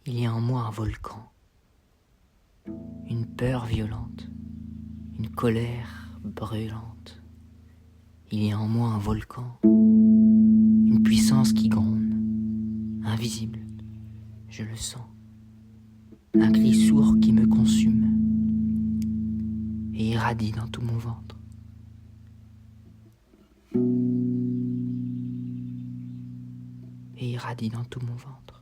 Il y a en moi un volcan, une peur violente, une colère brûlante. Il y a en moi un volcan, une puissance qui gronde, invisible, je le sens. Un cri sourd qui me consume et irradie dans tout mon ventre. Et irradie dans tout mon ventre.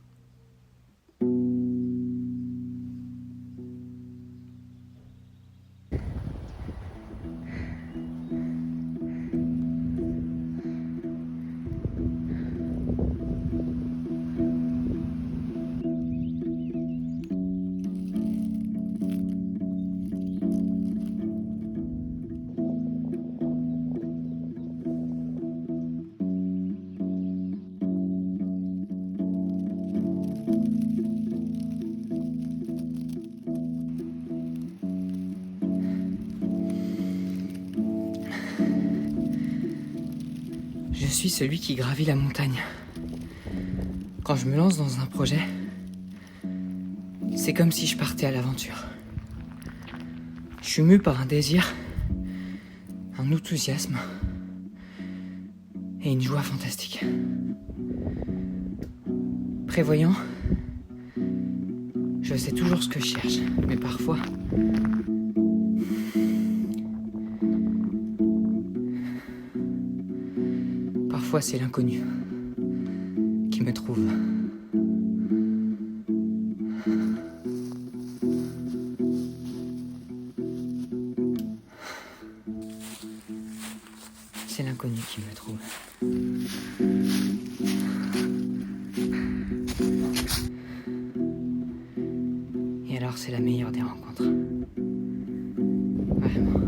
Je suis celui qui gravit la montagne. Quand je me lance dans un projet, c'est comme si je partais à l'aventure. Je suis mu par un désir, un enthousiasme et une joie fantastique. Prévoyant, je sais toujours ce que je cherche, mais parfois, c'est l'inconnu qui me trouve. C'est l'inconnu qui me trouve. Et alors c'est la meilleure des rencontres. Vraiment.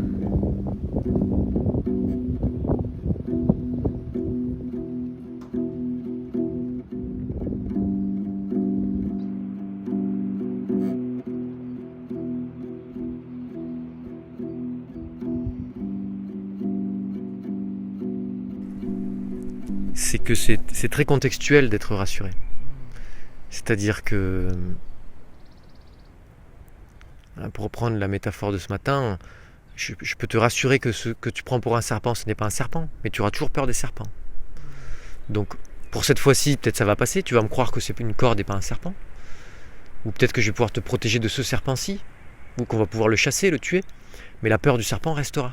C'est que c'est très contextuel d'être rassuré. C'est-à-dire que, pour reprendre la métaphore de ce matin, je peux te rassurer que ce que tu prends pour un serpent, ce n'est pas un serpent, mais tu auras toujours peur des serpents. Donc, pour cette fois-ci, peut-être ça va passer, tu vas me croire que c'est une corde et pas un serpent. Ou peut-être que je vais pouvoir te protéger de ce serpent-ci, ou qu'on va pouvoir le chasser, le tuer, mais la peur du serpent restera.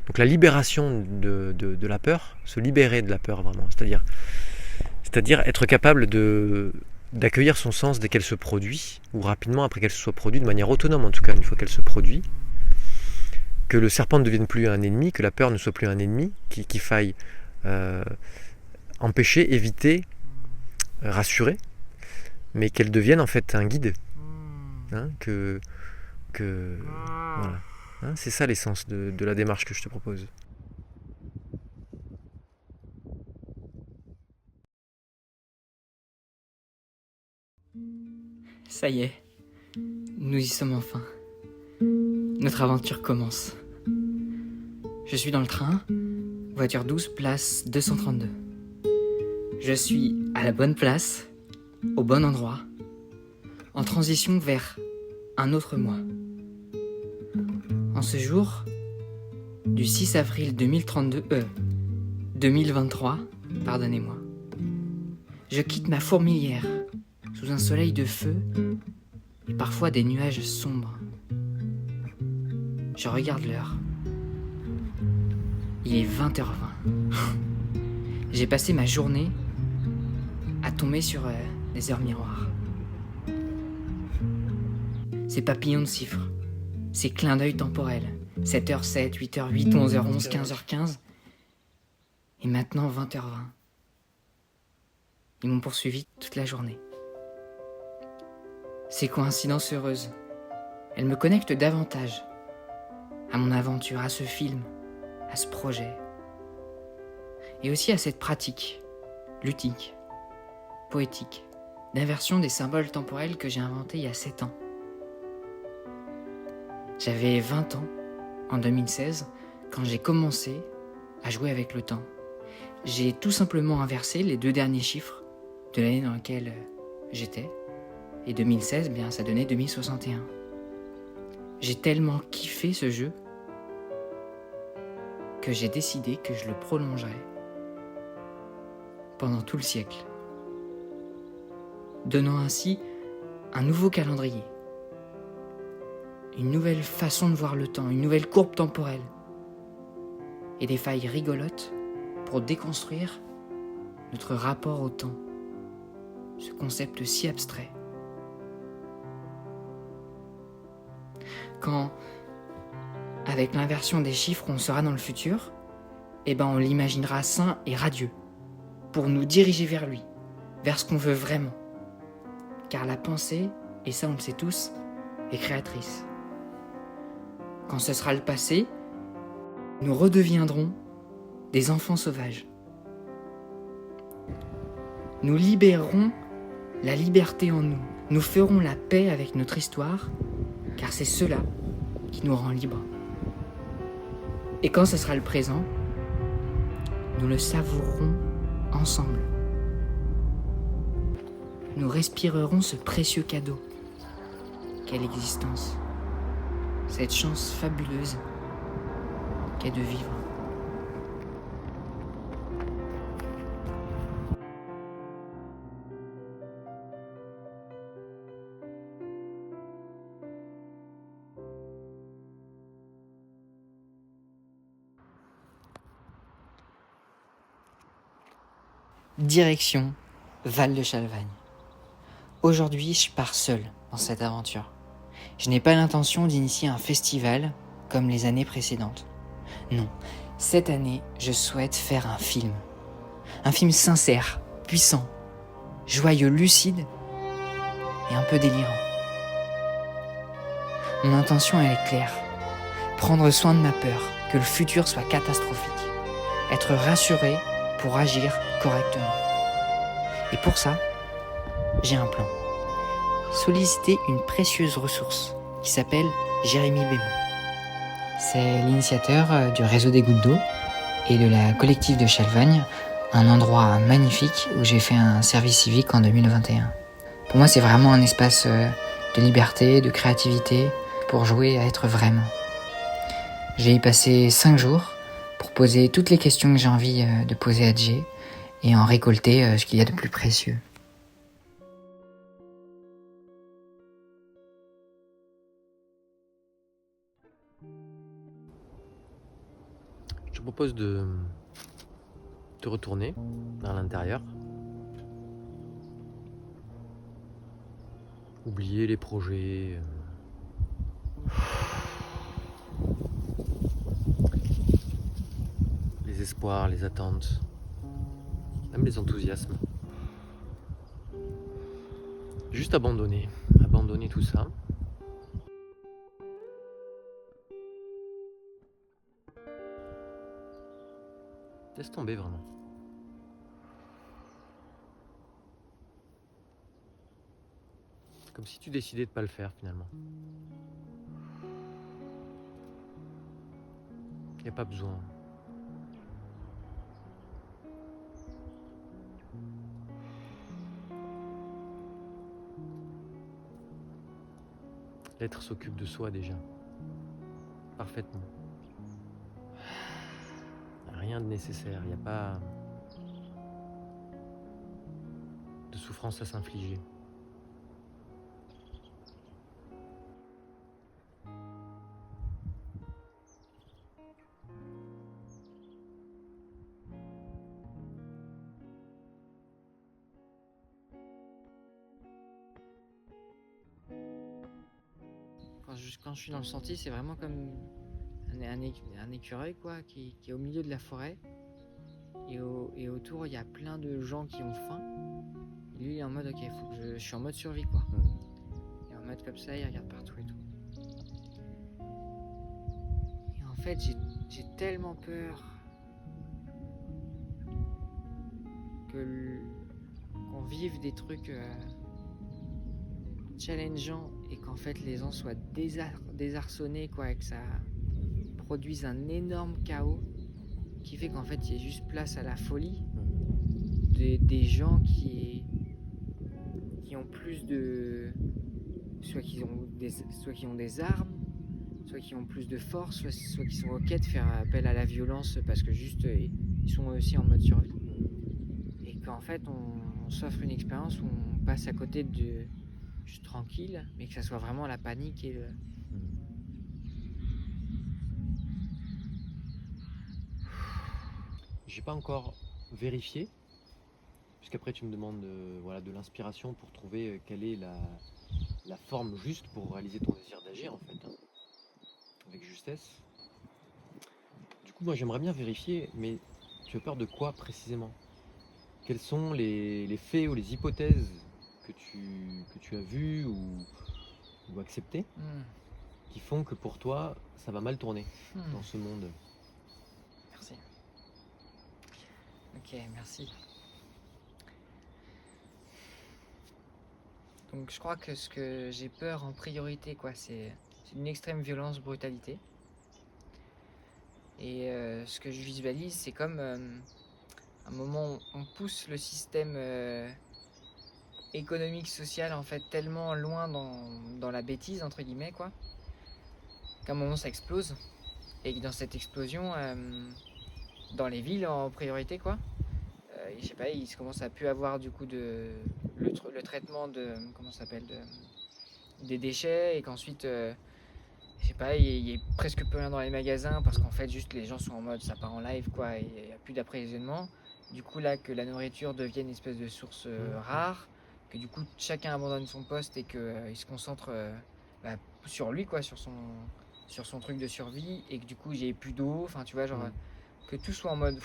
Donc la libération de la peur, se libérer de la peur vraiment, c'est-à-dire être capable d'accueillir son sens dès qu'elle se produit, ou rapidement après qu'elle se soit produite, de manière autonome en tout cas, une fois qu'elle se produit, que le serpent ne devienne plus un ennemi, que la peur ne soit plus un ennemi, qu'il faille empêcher, éviter, rassurer, mais qu'elle devienne en fait un guide, hein, voilà. Hein, c'est ça l'essence de la démarche que je te propose. Ça y est, nous y sommes enfin. Notre aventure commence. Je suis dans le train, voiture 12, place 232. Je suis à la bonne place, au bon endroit, en transition vers un autre moi. En ce jour du 6 avril 2023, pardonnez-moi, je quitte ma fourmilière sous un soleil de feu et parfois des nuages sombres. Je regarde l'heure. Il est 20h20. J'ai passé ma journée à tomber sur des heures miroirs. Ces papillons de chiffres, ces clins d'œil temporels, 7h07, 8h08, 11h11, 15h15, et maintenant 20h20. Ils m'ont poursuivi toute la journée. Ces coïncidences heureuses, elles me connectent davantage à mon aventure, à ce film, à ce projet, et aussi à cette pratique ludique, poétique, d'inversion des symboles temporels que j'ai inventé il y a 7 ans. J'avais 20 ans en 2016 quand j'ai commencé à jouer avec le temps. J'ai tout simplement inversé les 2 derniers chiffres de l'année dans laquelle j'étais Et 2016, bien, ça donnait 2061. J'ai tellement kiffé ce jeu que j'ai décidé que je le prolongerais pendant tout le siècle, donnant ainsi un nouveau calendrier, une nouvelle façon de voir le temps, une nouvelle courbe temporelle et des failles rigolotes pour déconstruire notre rapport au temps, ce concept si abstrait. Quand, avec l'inversion des chiffres, on sera dans le futur, on l'imaginera sain et radieux, pour nous diriger vers lui, vers ce qu'on veut vraiment. Car la pensée, et ça on le sait tous, est créatrice. Quand ce sera le passé, nous redeviendrons des enfants sauvages. Nous libérerons la liberté en nous. Nous ferons la paix avec notre histoire, car c'est cela qui nous rend libres. Et quand ce sera le présent, nous le savourerons ensemble. Nous respirerons ce précieux cadeau qu'est l'existence, cette chance fabuleuse qu'est de vivre. Direction Val de Chalvagne. Aujourd'hui, je pars seul dans cette aventure. Je n'ai pas l'intention d'initier un festival comme les années précédentes. Non, cette année, je souhaite faire un film. Un film sincère, puissant, joyeux, lucide et un peu délirant. Mon intention, elle est claire. Prendre soin de ma peur, que le futur soit catastrophique. Être rassuré pour agir correctement. Et pour ça, j'ai un plan. Solliciter une précieuse ressource qui s'appelle Jérémy Bémont. C'est l'initiateur du réseau des gouttes d'eau et de la collective de Chalvagne, un endroit magnifique où j'ai fait un service civique en 2021. Pour moi, c'est vraiment un espace de liberté, de créativité, pour jouer à être vraiment. J'ai y passé 5 jours pour poser toutes les questions que j'ai envie de poser à Jay et en récolter ce qu'il y a de plus précieux. Je te propose de te retourner vers l'intérieur. Oublier les projets. Les espoirs, les attentes, même les enthousiasmes. Juste abandonner tout ça. Laisse tomber vraiment. Comme si tu décidais de pas le faire finalement. Il n'y a pas besoin. L'être s'occupe de soi déjà. Parfaitement. Rien de nécessaire, il n'y a pas de souffrance à s'infliger. Quand je suis dans le sentier, c'est vraiment comme un écureuil quoi, qui est au milieu de la forêt. Et autour, il y a plein de gens qui ont faim. Et lui, il est en mode, ok, faut que je suis en mode survie, quoi. Et en mode comme ça, il regarde partout et tout. Et en fait, j'ai tellement peur qu'on vive des trucs challengeants et qu'en fait, les gens soient désarçonnés, quoi, et que ça produise un énorme chaos qui fait qu'en fait il y a juste place à la folie des gens qui ont plus de soit qu'ils ont des armes, soit qu'ils ont plus de force, soit qu'ils sont ok de faire appel à la violence parce que juste ils sont aussi en mode survie. Et qu'en fait on s'offre une expérience où on passe à côté de juste tranquille, mais que ça soit vraiment la panique et le... J'ai pas encore vérifié, puisqu'après tu me demandes de l'inspiration pour trouver quelle est la forme juste pour réaliser ton désir d'agir en fait, hein, avec justesse. Du coup, moi j'aimerais bien vérifier, mais tu as peur de quoi précisément? Quels sont les faits ou les hypothèses que tu as vues ou acceptées qui font que pour toi ça va mal tourner dans ce monde? Merci. Ok, merci. Donc je crois que ce que j'ai peur en priorité, quoi, c'est une extrême violence, brutalité. Et ce que je visualise, c'est comme un moment où on pousse le système économique, social, en fait, tellement loin dans la bêtise, entre guillemets, quoi, qu'à un moment ça explose. Et que dans cette explosion, dans les villes en priorité, quoi, je sais pas, il commence à plus avoir du coup le traitement de, comment ça s'appelle, des déchets, et qu'ensuite je sais pas, il y a presque plus rien dans les magasins parce qu'en fait juste les gens sont en mode ça part en live, quoi, et il n'y a plus d'approvisionnement. Du coup là, que la nourriture devienne une espèce de source rare, que du coup chacun abandonne son poste et qu'il se concentre sur lui, quoi, sur son truc de survie, et que du coup j'ai plus d'eau, enfin tu vois, genre que tout soit en mode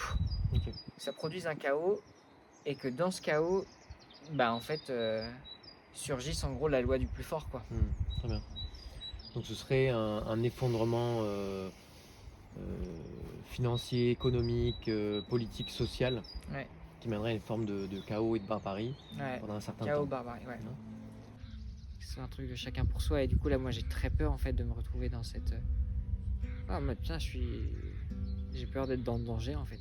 Okay. Ça produise un chaos, et que dans ce chaos, en fait, surgisse en gros la loi du plus fort, quoi. Très bien. Donc ce serait un effondrement financier, économique, politique, social, Ouais. qui mènerait à une forme de chaos et de barbarie pendant un certain temps. Chaos, barbarie, ouais. C'est un truc de chacun pour soi, et du coup là moi j'ai très peur en fait de me retrouver dans cette... Ah mais putain, j'ai peur d'être dans le danger en fait.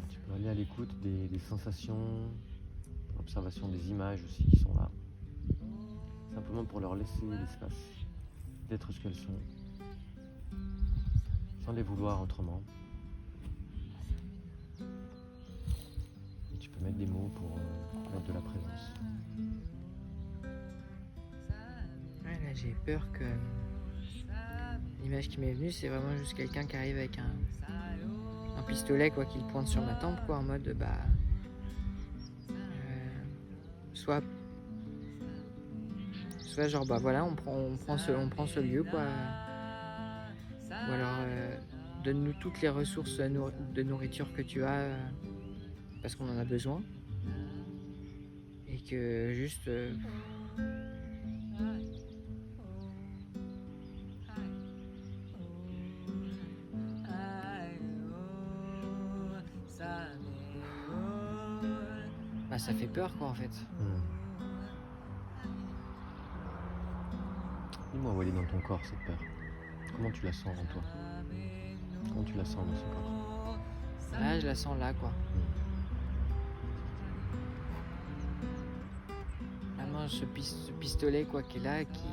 Tu peux aller à l'écoute des sensations, l'observation des images aussi qui sont là. Simplement pour leur laisser l'espace d'être ce qu'elles sont, sans les vouloir autrement. Et tu peux mettre des mots pour mettre de la présence. Ouais, là j'ai peur que l'image qui m'est venue, c'est vraiment juste quelqu'un qui arrive avec un pistolet, quoi, qu'il pointe sur ma tempe, quoi, en mode soit genre voilà, on prend ce lieu, quoi, ou alors donne-nous toutes les ressources de nourriture que tu as parce qu'on en a besoin, et que juste ça fait peur, quoi, en fait. Dis-moi où elle est dans ton corps, cette peur. Comment tu la sens en toi? Comment tu la sens dans ce corps? Là, je la sens là, quoi. Vraiment, ce pistolet, quoi, qui est là, qui...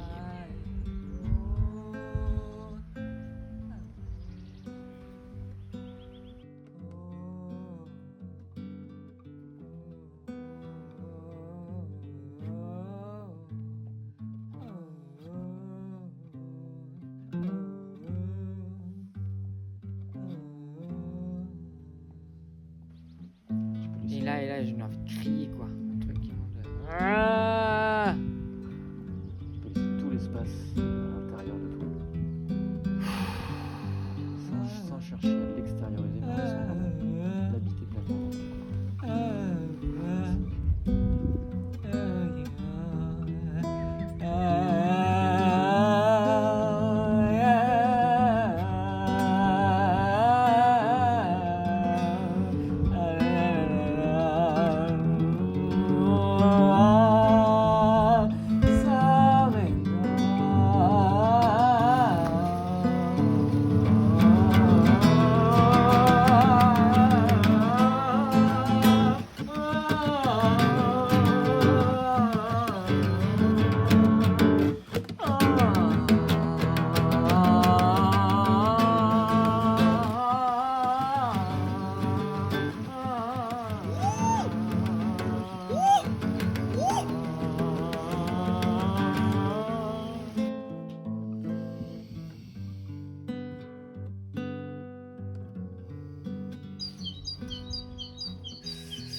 Et là, j'ai envie de crier, quoi. Un truc qui monte. Tu peux laisser tout l'espace à l'intérieur de toi. Sans chercher à l'extérioriser, mais sans vraiment l'habiter pleinement dans ton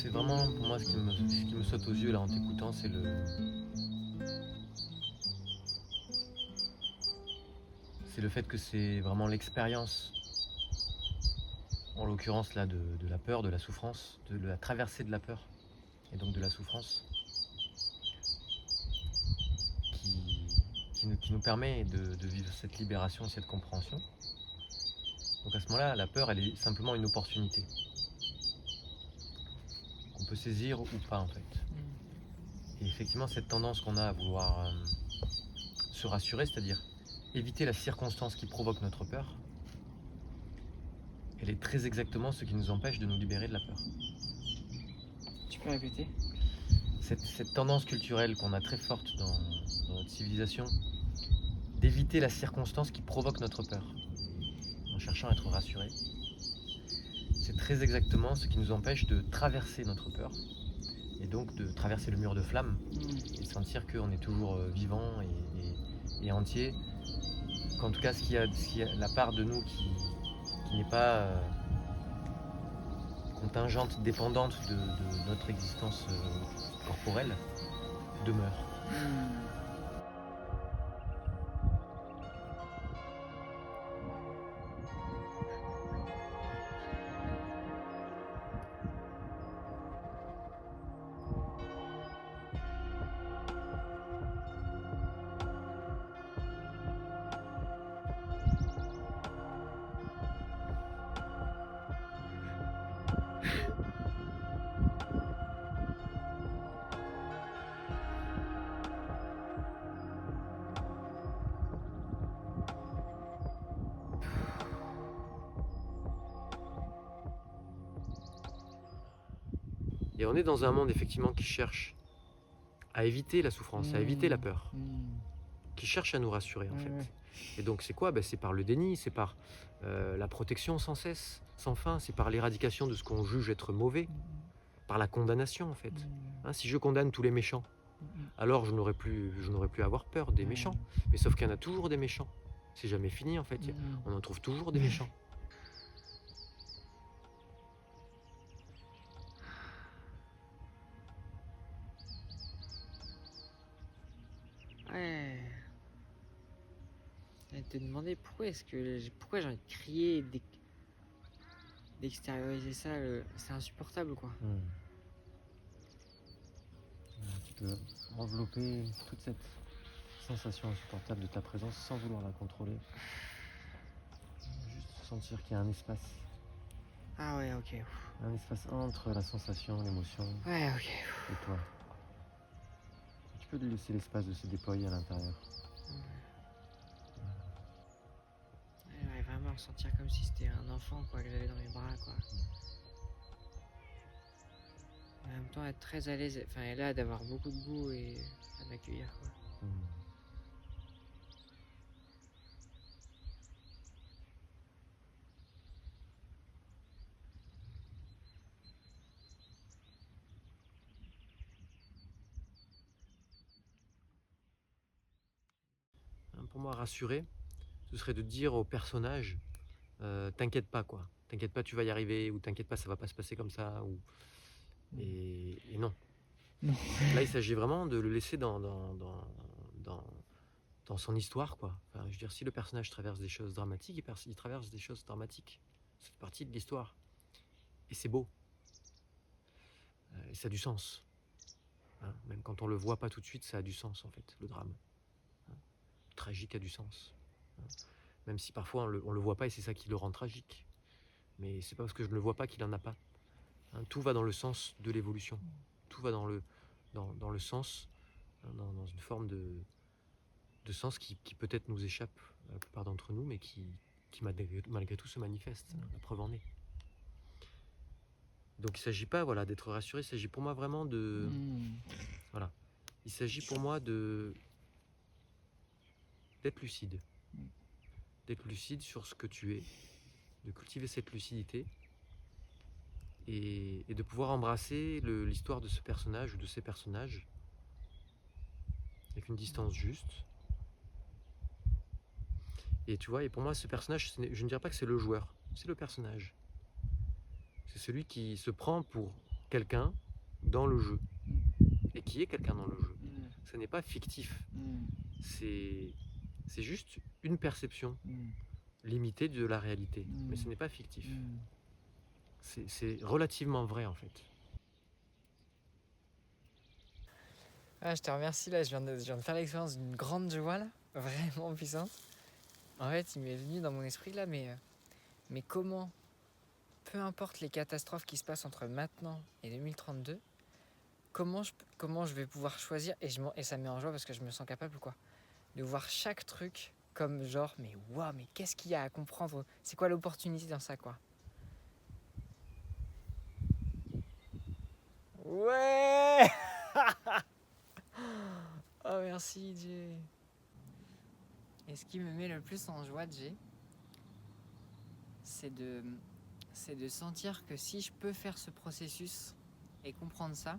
c'est vraiment pour moi ce qui me saute aux yeux là en t'écoutant, c'est le fait que c'est vraiment l'expérience, en l'occurrence là de la peur, de la souffrance, de la traversée de la peur et donc de la souffrance qui nous permet de vivre cette libération et cette compréhension. Donc à ce moment-là, la peur, elle est simplement une opportunité qu'on peut saisir ou pas en fait. Et effectivement, cette tendance qu'on a à vouloir se rassurer, c'est-à-dire éviter la circonstance qui provoque notre peur, elle est très exactement ce qui nous empêche de nous libérer de la peur. Tu peux répéter? Cette tendance culturelle qu'on a très forte dans notre civilisation, d'éviter la circonstance qui provoque notre peur, en cherchant à être rassuré, c'est très exactement ce qui nous empêche de traverser notre peur, et donc de traverser le mur de flamme, et de sentir qu'on est toujours vivant et entier, qu'en tout cas ce qui a la part de nous qui n'est pas contingente, dépendante de notre existence corporelle, demeure. Et on est dans un monde effectivement qui cherche à éviter la souffrance, à éviter la peur, qui cherche à nous rassurer en fait. Et donc c'est quoi? C'est par le déni, c'est par la protection sans cesse, sans fin, c'est par l'éradication de ce qu'on juge être mauvais, par la condamnation en fait. Si je condamne tous les méchants, alors je n'aurais plus à avoir peur des méchants. Mais sauf qu'il y en a toujours des méchants. C'est jamais fini en fait, on en trouve toujours des méchants. Ouais. Je te demander pourquoi pourquoi j'ai envie de crier, d'extérioriser ça, c'est insupportable quoi. Tu peux envelopper toute cette sensation insupportable de ta présence sans vouloir la contrôler. Juste sentir qu'il y a un espace. Ah ouais, ok. Un espace entre la sensation, l'émotion Ouais, ok. et toi. Tu peux lui laisser l'espace de se déployer à l'intérieur. Ouais, vraiment ressentir comme si c'était un enfant quoi, que j'avais dans mes bras quoi. En même temps être très à l'aise, enfin et là d'avoir beaucoup de goût et à m'accueillir quoi. Pour moi, rassurer, ce serait de dire au personnage t'inquiète pas quoi, t'inquiète pas, tu vas y arriver, ou t'inquiète pas, ça va pas se passer comme ça, ou et non. Non. Là, il s'agit vraiment de le laisser dans son histoire quoi. Enfin, je veux dire, si le personnage traverse des choses dramatiques, il traverse des choses dramatiques. Ça fait partie de l'histoire. Et c'est beau. Et ça a du sens. Même quand on le voit pas tout de suite, ça a du sens en fait, le drame. Le tragique a du sens. Même si parfois on le voit pas et c'est ça qui le rend tragique. Mais c'est pas parce que je ne le vois pas qu'il en a pas. Tout va dans le sens de l'évolution. Tout va dans le sens, dans une forme de sens qui peut-être nous échappe à la plupart d'entre nous, mais qui malgré tout se manifeste. La preuve en est. Donc il ne s'agit pas d'être rassuré, il s'agit pour moi vraiment de... Voilà. Il s'agit pour moi d'être lucide. D'être lucide sur ce que tu es, de cultiver cette lucidité et de pouvoir embrasser l'histoire de ce personnage ou de ces personnages avec une distance juste. Et tu vois, et pour moi, ce personnage, je ne dirais pas que c'est le joueur, c'est le personnage. C'est celui qui se prend pour quelqu'un dans le jeu. Et qui est quelqu'un dans le jeu. Ce n'est pas fictif. C'est juste une perception limitée de la réalité. Mais ce n'est pas fictif. C'est relativement vrai en fait. Ah, je te remercie, là, je viens de faire l'expérience d'une grande joie, là, vraiment puissante. En fait, il m'est venu dans mon esprit, là, mais comment, peu importe les catastrophes qui se passent entre maintenant et 2032, comment je vais pouvoir choisir, et ça me met en joie parce que je me sens capable, quoi, de voir chaque truc comme genre, mais waouh, mais qu'est-ce qu'il y a à comprendre? C'est quoi l'opportunité dans ça, quoi? Ouais. Oh, merci, Jay. Et ce qui me met le plus en joie, Jay, c'est de sentir que si je peux faire ce processus et comprendre ça,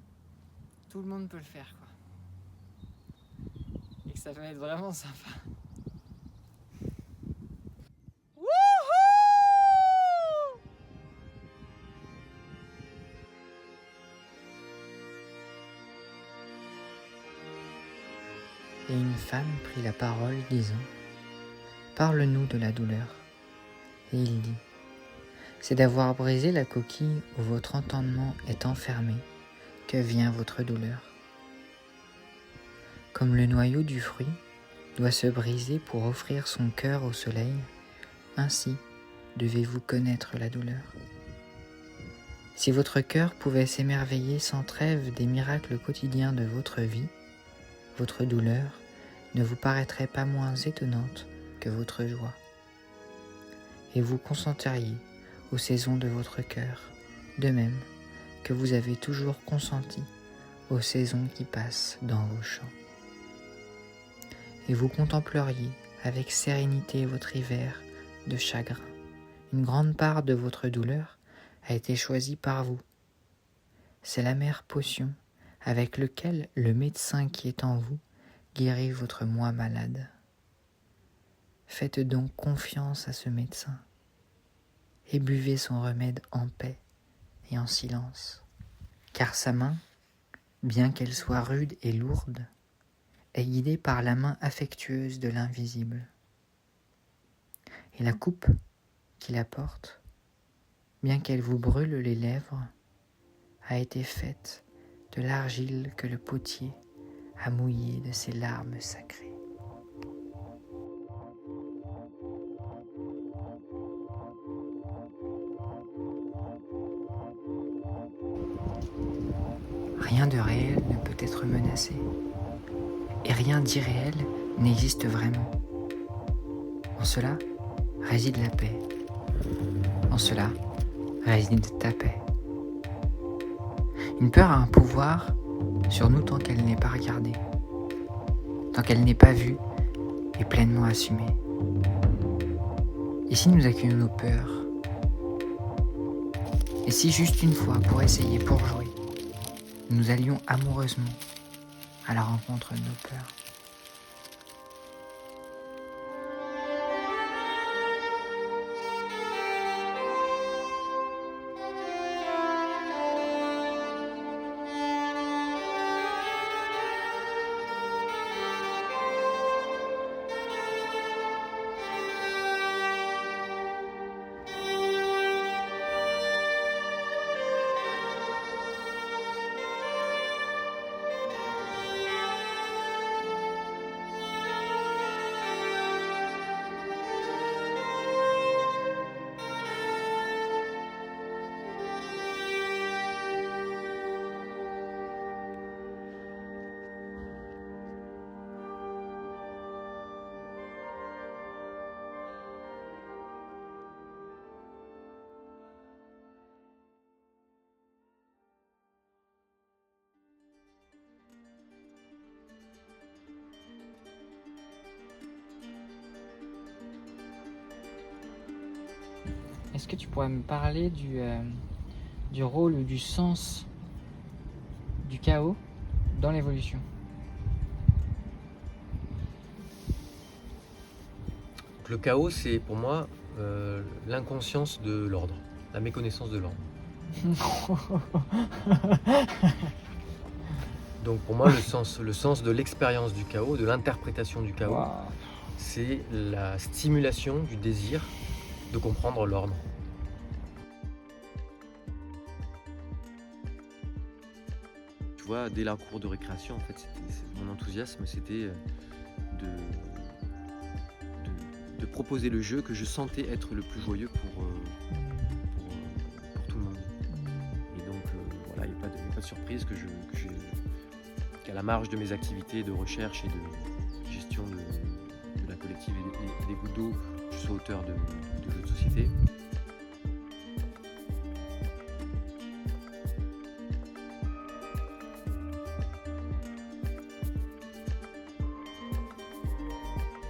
tout le monde peut le faire, quoi. Et que ça va être vraiment sympa. Et une femme prit la parole, disant : Parle-nous de la douleur. Et il dit : C'est d'avoir brisé la coquille où votre entendement est enfermé que vient votre douleur. Comme le noyau du fruit doit se briser pour offrir son cœur au soleil, ainsi devez-vous connaître la douleur. Si votre cœur pouvait s'émerveiller sans trêve des miracles quotidiens de votre vie, votre douleur ne vous paraîtrait pas moins étonnante que votre joie. Et vous consenteriez aux saisons de votre cœur, de même que vous avez toujours consenti aux saisons qui passent dans vos champs. Et vous contempleriez avec sérénité votre hiver de chagrin. Une grande part de votre douleur a été choisie par vous. C'est l'amère potion avec laquelle le médecin qui est en vous guérit votre moi malade. Faites donc confiance à ce médecin et buvez son remède en paix et en silence, car sa main, bien qu'elle soit rude et lourde, est guidée par la main affectueuse de l'invisible. Et la coupe qui la porte, bien qu'elle vous brûle les lèvres, a été faite de l'argile que le potier a mouillée de ses larmes sacrées. Rien de réel ne peut être menacé, et rien d'irréel n'existe vraiment. En cela réside la paix. En cela réside ta paix. Une peur a un pouvoir sur nous tant qu'elle n'est pas regardée, tant qu'elle n'est pas vue et pleinement assumée. Et si nous accueillons nos peurs, et si juste une fois, pour essayer, pour jouer, nous allions amoureusement à la rencontre de nos peurs. Est-ce que tu pourrais me parler du rôle ou du sens du chaos dans l'évolution? Le chaos, c'est pour moi l'inconscience de l'ordre, la méconnaissance de l'ordre. Donc pour moi, le sens de l'expérience du chaos, de l'interprétation du chaos, Waouh. c'est la stimulation du désir de comprendre l'ordre. Tu vois, dès la cour de récréation, en fait, mon enthousiasme, c'était de proposer le jeu que je sentais être le plus joyeux pour tout le monde. Et donc, voilà, il n'y a pas de surprise qu'à la marge de mes activités de recherche et de gestion de la collective et des gouttes d'eau, je sois auteur de jeux de société.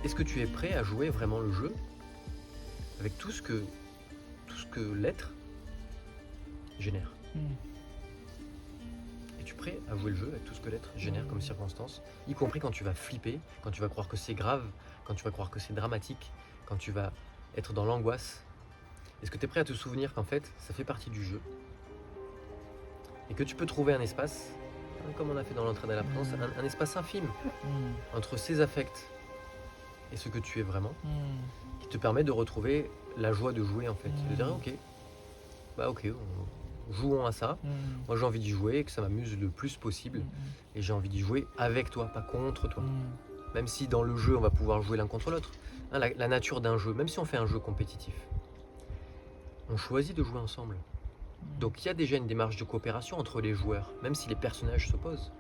Est-ce que tu es prêt à jouer vraiment le jeu avec tout ce que l'être génère? Es-tu prêt à jouer le jeu avec tout ce que l'être génère comme circonstance, y compris quand tu vas flipper, quand tu vas croire que c'est grave, quand tu vas croire que c'est dramatique, quand tu vas être dans l'angoisse? Est-ce que tu es prêt à te souvenir qu'en fait, ça fait partie du jeu et que tu peux trouver un espace, comme on a fait dans l'entraide à la présence, un espace infime entre ces affects et ce que tu es vraiment, qui te permet de retrouver la joie de jouer en fait. De dire ok, jouons à ça. Moi j'ai envie d'y jouer, que ça m'amuse le plus possible. Et j'ai envie d'y jouer avec toi, pas contre toi. Même si dans le jeu on va pouvoir jouer l'un contre l'autre. Hein, la nature d'un jeu, même si on fait un jeu compétitif, on choisit de jouer ensemble. Donc il y a déjà une démarche de coopération entre les joueurs, même si les personnages s'opposent.